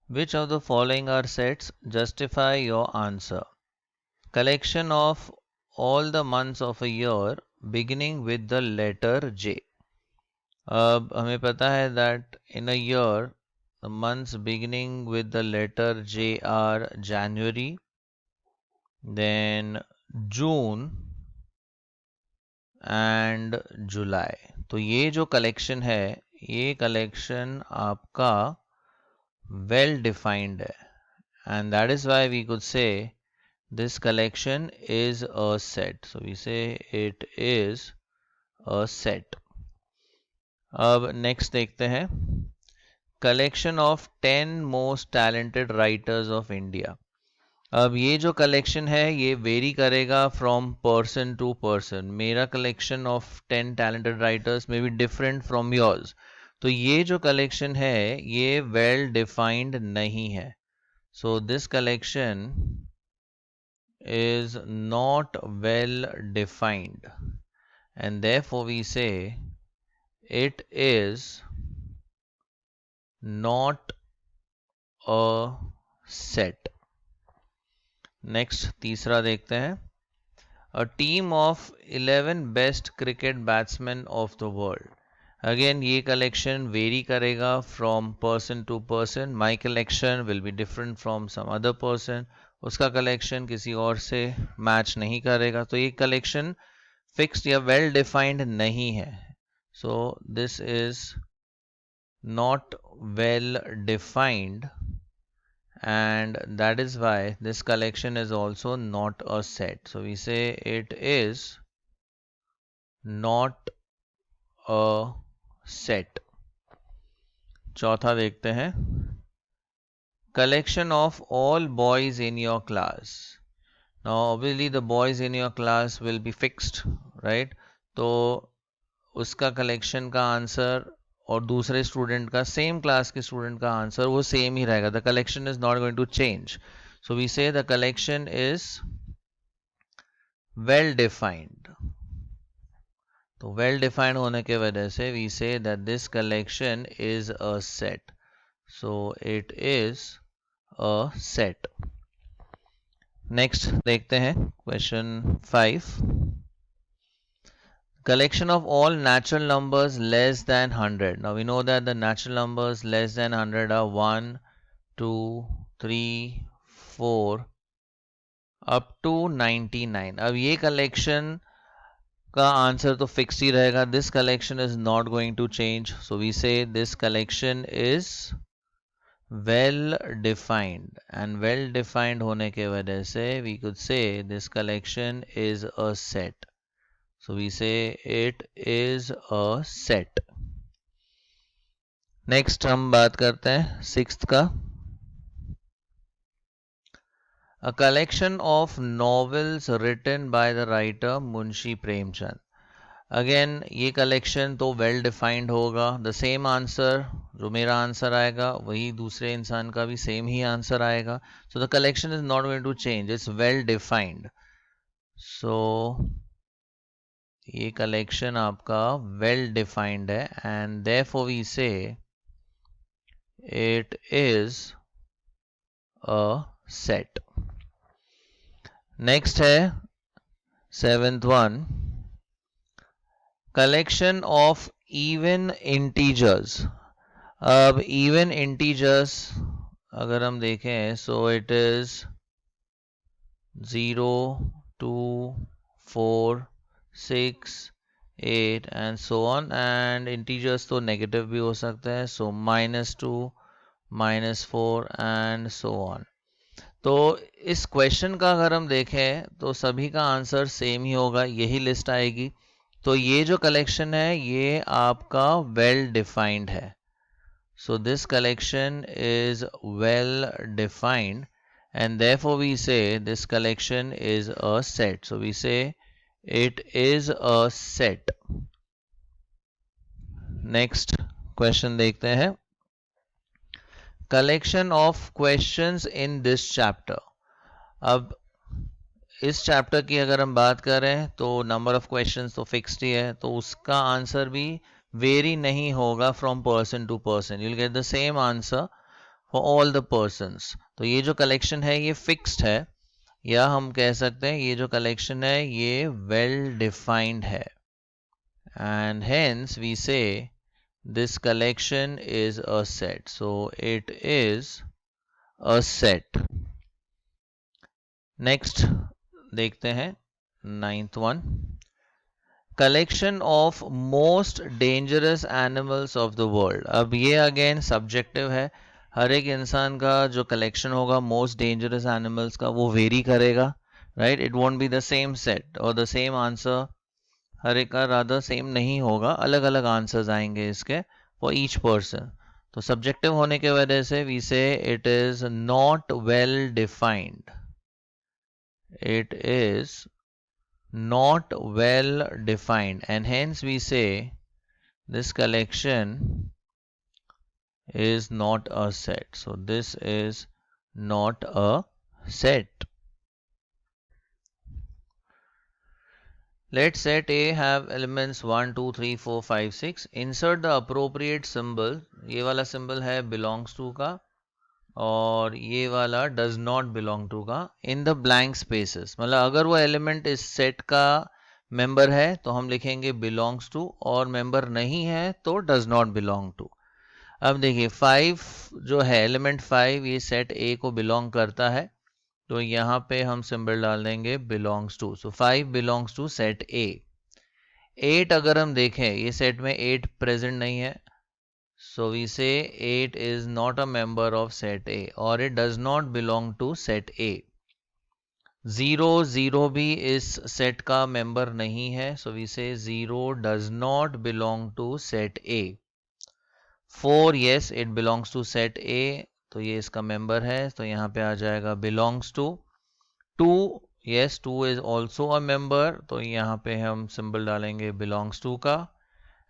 Which of the following are sets? Justify your answer. Collection of all the months of a year beginning with the letter J. अब हमें पता है that in a year the months beginning with the letter J are January, then June and July. तो ये जो collection है ये collection आपका well defined है, and that is why we could say this collection is a set. So we say it is a set. अब next देखते हैं collection of 10 most talented writers of India. अब ये जो कलेक्शन है ये वेरी करेगा फ्रॉम पर्सन टू पर्सन. मेरा कलेक्शन ऑफ 10 टैलेंटेड राइटर्स में बी डिफरेंट फ्रॉम योर्स. तो ये जो कलेक्शन है ये वेल डिफाइंड नहीं है. So this collection is not well defined, and therefore we say it is not a set. Next तीसरा देखते हैं. A team of 11 best cricket batsmen of the world. Again ये collection vary करेगा from person to person. My collection will be different from some other person. उसका collection किसी और से match नहीं करेगा. तो ये collection fixed या well defined नहीं है. So this is not well defined, and that is why this collection is also not a set. So we say it is not a set. चौथा देखते हैं. Collection of all boys in your class. Now obviously the boys in your class will be fixed, right? तो उसका collection का answer और दूसरे student का same class के स्टूडेंट का आंसर वो सेम ही रहेगा. The collection is not going to change. So we say the collection is well defined. तो वेल डिफाइंड होने के वजह से we say that this collection is a set. So it is a set. Next देखते हैं question 5. Collection of all natural numbers less than 100. Now we know that the natural numbers less than 100 are 1, 2, 3, 4 up to 99. अब ये collection का answer तो fix ही रहेगा. This collection is not going to change. So we say this collection is well defined, and well defined होने के वजह से we could say this collection is a set. So we say it is a set. Next हम बात करते हैं 6th का. A collection of novels written by the writer Munshi Premchand. Again ये collection तो well defined होगा. The same answer जो मेरा आंसर आएगा वही दूसरे इंसान का भी सेम ही आंसर आएगा. So the collection is not going to change. It's well defined. So ये कलेक्शन आपका वेल डिफाइंड है, and therefore we say it is a set. Next है 7th one. Collection of even integers. अब even integers अगर हम देखें सो it is 0, 2, 4, 6, 8 and so on, and integers तो negative भी हो सकते हैं. सो -2, -4 and so on. तो इस क्वेश्चन का अगर हम देखें तो सभी का आंसर सेम ही होगा. यही लिस्ट आएगी. तो ये जो कलेक्शन है ये आपका वेल डिफाइंड है. So this collection is well defined, and therefore we say this collection is a set. So we say it is a set. Next question देखते हैं. Collection of questions in this chapter. अब इस chapter की अगर हम बात करें तो नंबर ऑफ क्वेश्चंस तो फिक्स्ड ही है, तो उसका आंसर भी वेरी नहीं होगा from person to person. You will get the same answer for all the persons. तो ये जो कलेक्शन है ये फिक्स्ड है, या हम कह सकते हैं ये जो कलेक्शन है ये वेल डिफाइंड है, and hence we say this collection is a set. So it is a set. Next देखते हैं ninth one. Collection of most dangerous animals of the world. अब ये again subjective है, हर एक इंसान का जो collection होगा most dangerous animals का वो vary करेगा, right? It won't be the same set or the same answer. हर एक का रादर सेम नहीं होगा, अलग अलग आंसर्स आएंगे इसके फॉर ईच पर्सन। तो सब्जेक्टिव होने की वजह से we say it is not well defined, it is not well defined, and hence we say this collection is not a set. So this is not a set. Let set A have elements 1, 2, 3, 4, 5, 6. Insert the appropriate symbol. ये वाला symbol है belongs to का, और ये वाला does not belong to का in the blank spaces. मतलब अगर वो element इस set का member है तो हम लिखेंगे belongs to, और member नहीं है तो does not belong to. अब देखिए 5 जो है element 5 ये set A को belong करता है, तो यहाँ पे हम सिंबल डाल देंगे belongs to. So 5 belongs to set A. 8 अगर हम देखें ये सेट में 8 प्रेजेंट नहीं है, सो we say 8 is not a member of set A और it does not belong to set A. 0 भी इस सेट का मेंबर नहीं है, सो we say 0 does not belong to set A. 4 yes it belongs to set A, तो ये इसका member है, तो यहाँ पे आ जाएगा belongs to. 2 yes 2 is also a member, तो यहाँ पे हम सिंबल डालेंगे belongs to का।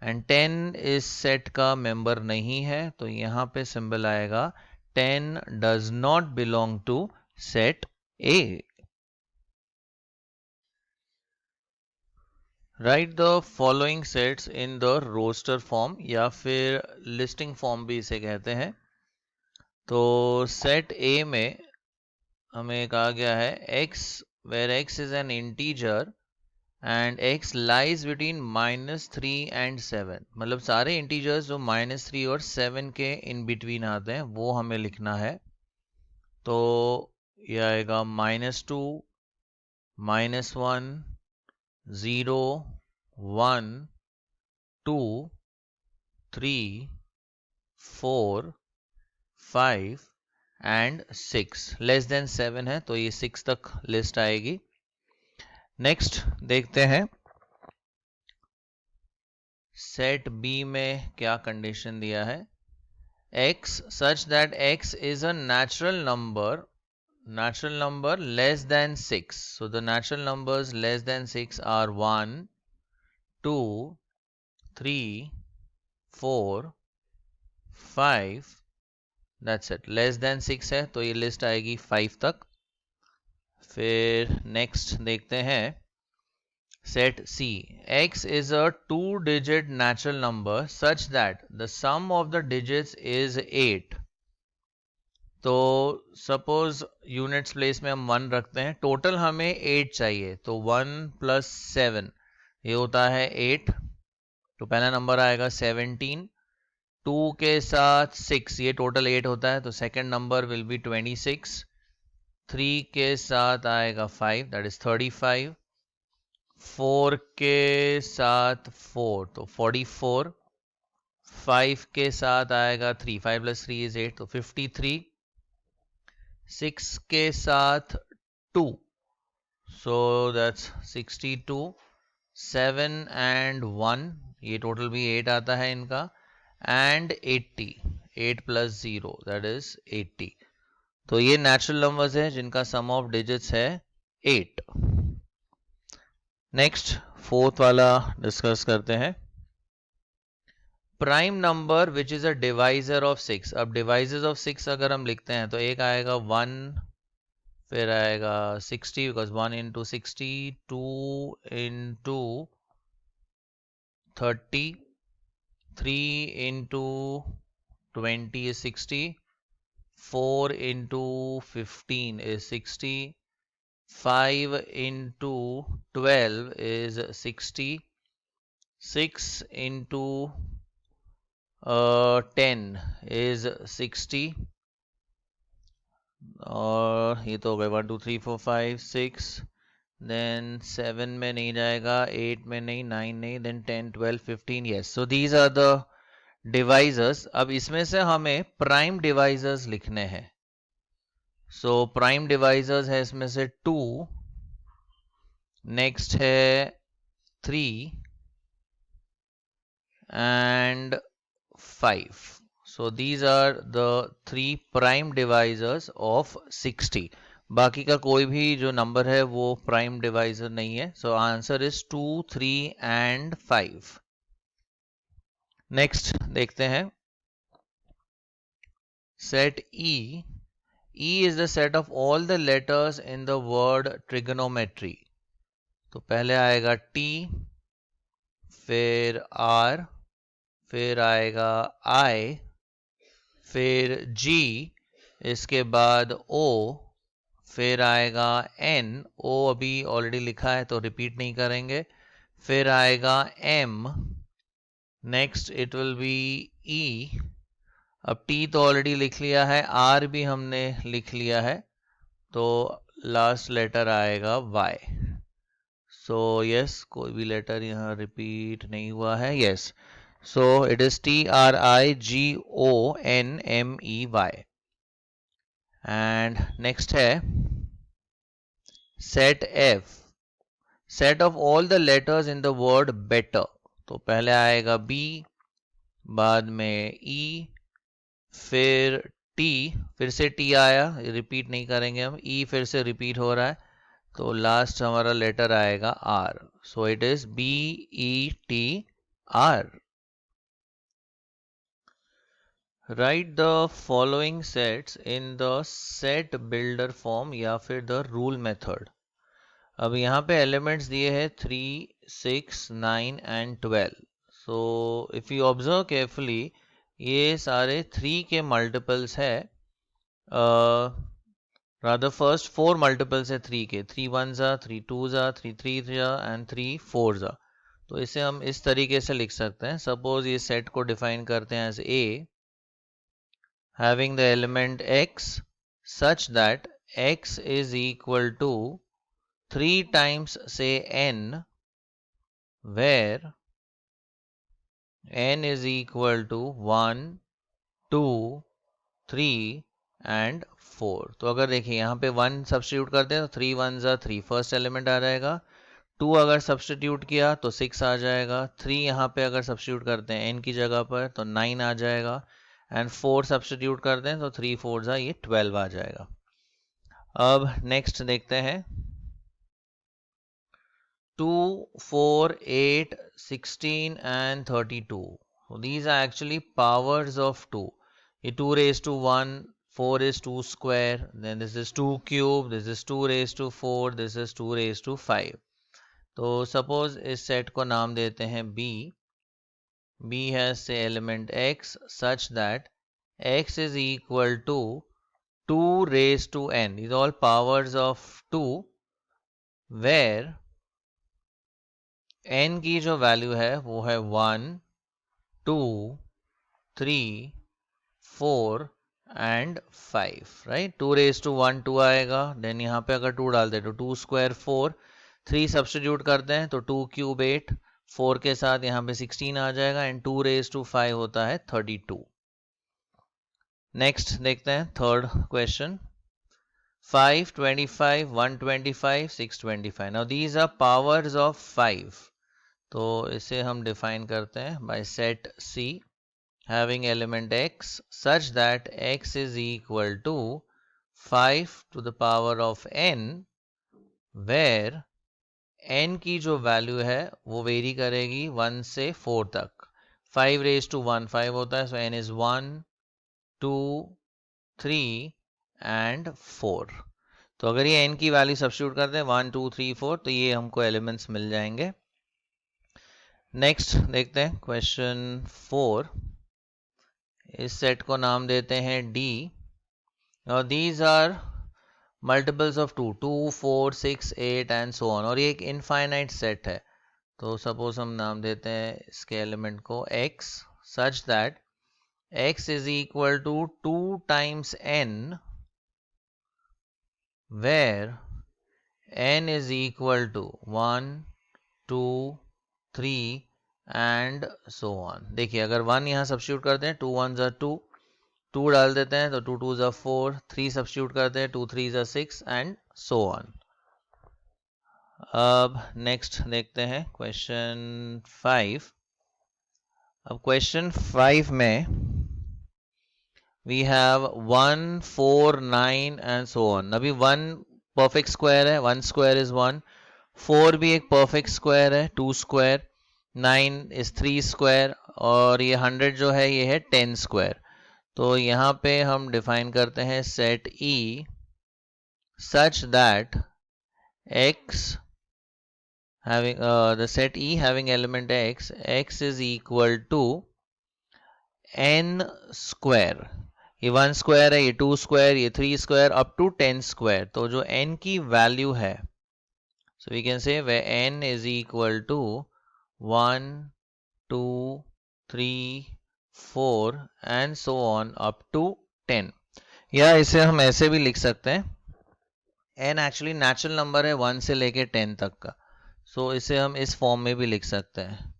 एंड 10 इस सेट का मेंबर नहीं है, तो यहाँ पे सिंबल आएगा 10 does not belong to set A. Write the following sets in the roster form, या फिर listing form भी इसे कहते हैं। तो set A में हमें कहा गया है x where x is an integer and x lies between -3 and 7, मतलब सारे इंटीजर्स जो -3 और 7 के इन बिटवीन आते हैं वो हमें लिखना है। तो ये आएगा -2, -1, 0, 1, 2, 3, 4, 5 एंड 6। लेस देन 7 है तो ये 6 तक लिस्ट आएगी। नेक्स्ट देखते हैं सेट बी में क्या कंडीशन दिया है। x such that x is a natural number less than 6. So the natural numbers less than 6 are 1, 2, 3, 4, 5, that's it. Less than 6 है तो ये लिस्ट आएगी 5 तक। फिर नेक्स्ट देखते हैं Set C. X is a 2-digit natural number such that the sum of the digits is 8. तो suppose units place में हम 1 रखते हैं, टोटल हमें 8 चाहिए, तो 1 + 7 ये होता है 8। तो पहला नंबर आएगा 17, 2 के साथ 6 ये टोटल 8 होता है, तो सेकंड नंबर विल बी 26। 3 के साथ आएगा 5 दैट इज 35। 4 के साथ 4 तो 44। 5 के साथ आएगा 3, 5 + 3 is 8 तो 53। 6 के साथ 2 so that's 62। 7 and 1 ये टोटल भी 8 आता है इनका, एंड 80, 8 + 0 that is 80। तो ये नेचुरल नंबर्स है जिनका सम ऑफ डिजिट्स है 8। नेक्स्ट फोर्थ वाला डिस्कस करते हैं। Prime number which is a divisor of 6। अब डिवाइजर्स ऑफ 6 अगर हम लिखते हैं तो एक आएगा 1, फिर आएगा 60 because 1 × 60, 2 × 30, 3 × 20 is 60, 4 into 15 is 60. 5 into 12 is 60. 6 into 10 is 60. और ये तो हो गए 1 2 3 4 5 6, देन 7 में नहीं जाएगा, 8 में नहीं, 9 नहीं, then 10 12 15. Yes, so these are the divisors. अब इसमें से हमें प्राइम डिवाइजर्स लिखने हैं. सो प्राइम डिवाइजर्स है इसमें से 2, नेक्स्ट है 3 and 5. So these are the three prime divisors of 60. बाकी का कोई भी जो नंबर है वो प्राइम डिवाइजर नहीं है. So answer is 2, 3 and 5. Next देखते हैं set E. E is the set of all the letters in the word trigonometry. तो पहले आएगा T, फिर R, फिर आएगा I, फिर G, इसके बाद O, फिर आएगा N. O अभी ऑलरेडी लिखा है तो रिपीट नहीं करेंगे. फिर आएगा M, next it will be E. अब T तो ऑलरेडी लिख लिया है, R भी हमने लिख लिया है, तो लास्ट लेटर आएगा Y. सो यस, कोई भी लेटर यहाँ रिपीट नहीं हुआ है. Yes, so it is TRIGONMEY. and next है set F, set of all the letters in the word better. तो पहले आएगा B, बाद में E, फिर T, फिर से T आया, रिपीट नहीं करेंगे हम. E फिर से रिपीट हो रहा है, तो लास्ट हमारा लेटर आएगा R. So it is BETR. Write the following sets in the set builder form या फिर the rule method. अब यहाँ पे elements दिए हैं 3, 6, 9 and 12. So if you observe carefully, ये सारे 3 के multiples है. Rather first 4 multiples है 3 के. 3 ones are, 3 twos are, 3 threes are and 3 fours are. तो इसे हम इस तरीके से लिख सकते हैं. Suppose ये set को define करते हैं as A, having the element x such that x is equal to 3 times say n, where n is equal to 1, 2, 3 and 4. तो अगर देखिए यहाँ पे 1 सब्स्टिट्यूट करते हैं तो 3 ones are 3, फर्स्ट एलिमेंट आ जाएगा. 2 अगर सब्स्टिट्यूट किया तो 6 आ जाएगा. 3 यहाँ पे अगर सब्स्टिट्यूट करते हैं n की जगह पर तो 9 आ जाएगा. एंड 4 सब्स्टिट्यूट कर दें तो 3 4 जा ये 12 आ जाएगा. अब नेक्स्ट देखते हैं 2, 4, 8, 16 and 32. So these are actually powers of 2. ये 2 raised to 1, 4 is 2 square, then this is 2 cube, this is 2 raised to 4, this is 2 raised to 5. तो suppose इस सेट को नाम देते हैं B. B has say element x such that x is equal to 2 raised to n. These are all powers of 2, where n की जो value है वो है 1, 2, 3, 4 and 5. राइट, 2 raised to 1 2 आएगा. देन यहाँ पे अगर 2 डाल दे तो 2 square 4, 3 सब्स्टिट्यूट करते हैं तो 2 cube 8, 4 के साथ यहाँ पे 16 आ जाएगा. एंड 2 raised to 5 होता है 32. नेक्स्ट देखते हैं third question. 5, 25, 125, 625. Now these are powers of 5. तो इसे हम डिफाइन करते हैं by set C having element x such that x is equal to 5 to the power of n, where n की जो वैल्यू है वो वेरी करेगी 1 से 4 तक. 5 raised to 1 5 होता है, so n is 1, 2, 3 and 4. तो अगर ये n की वैल्यू सब्स्टिट्यूट करते हैं 1, 2, 3, 4, तो ये हमको एलिमेंट्स मिल जाएंगे. नेक्स्ट देखते हैं क्वेश्चन 4. इस सेट को नाम देते हैं D. Now these are multiples of 2, 2, 4, 6, 8 and so on. और ये एक infinite set है. तो suppose हम नाम देते हैं इसके element को x such that x is equal to 2 times n, where n is equal to 1, 2, 3 and so on. देखिए अगर 1 यहाँ सब्स्टिट्यूट करते हैं 2 1s are 2, 2 डाल देते हैं तो 2 2s are 4, 3 सब्स्टिट्यूट करते हैं 2 3s are 6 and so on. अब नेक्स्ट देखते हैं क्वेश्चन 5. अब क्वेश्चन 5 में we have 1, 4, 9 and so on. अभी 1 perfect square है, 1 square is 1, 4 भी एक perfect square है, 2 square, 9 is 3 square और ये 100 जो है ये है 10 square. तो यहाँ पे हम define करते हैं set E such that x having the set E having element x is equal to n square. ये 1 स्क्वायर है, ये 2 स्क्वायर, ये 3 स्क्वायर अप टू 10 स्क्वायर. तो जो n की वैल्यू है, so we can say where n is equal to 1, 2, 3, 4 and so on up to 10. या इसे हम ऐसे भी लिख सकते हैं, n एक्चुअली नेचुरल नंबर है 1 से लेके 10 तक का. so इसे हम इस फॉर्म में भी लिख सकते हैं,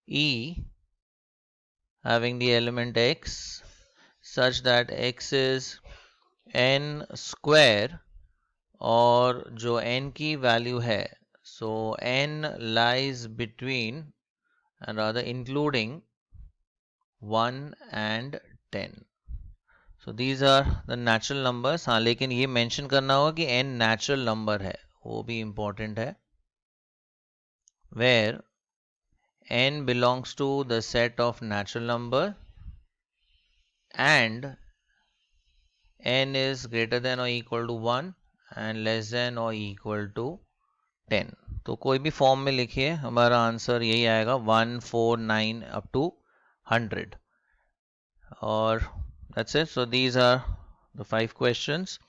e having the element x such that x is n square और जो n की वैल्यू है, so n lies between and rather including 1 and 10. so these are the natural numbers. हाँ लेकिन ये मेंशन करना होगा कि n natural number है, वो भी important है, where n belongs to the set of natural number and n is greater than or equal to 1 and less than or equal to 10. तो कोई भी फॉर्म में लिखिए, हमारा आंसर यही आएगा 1, 4, 9 up to 100. और that's it. So these are the 5 questions.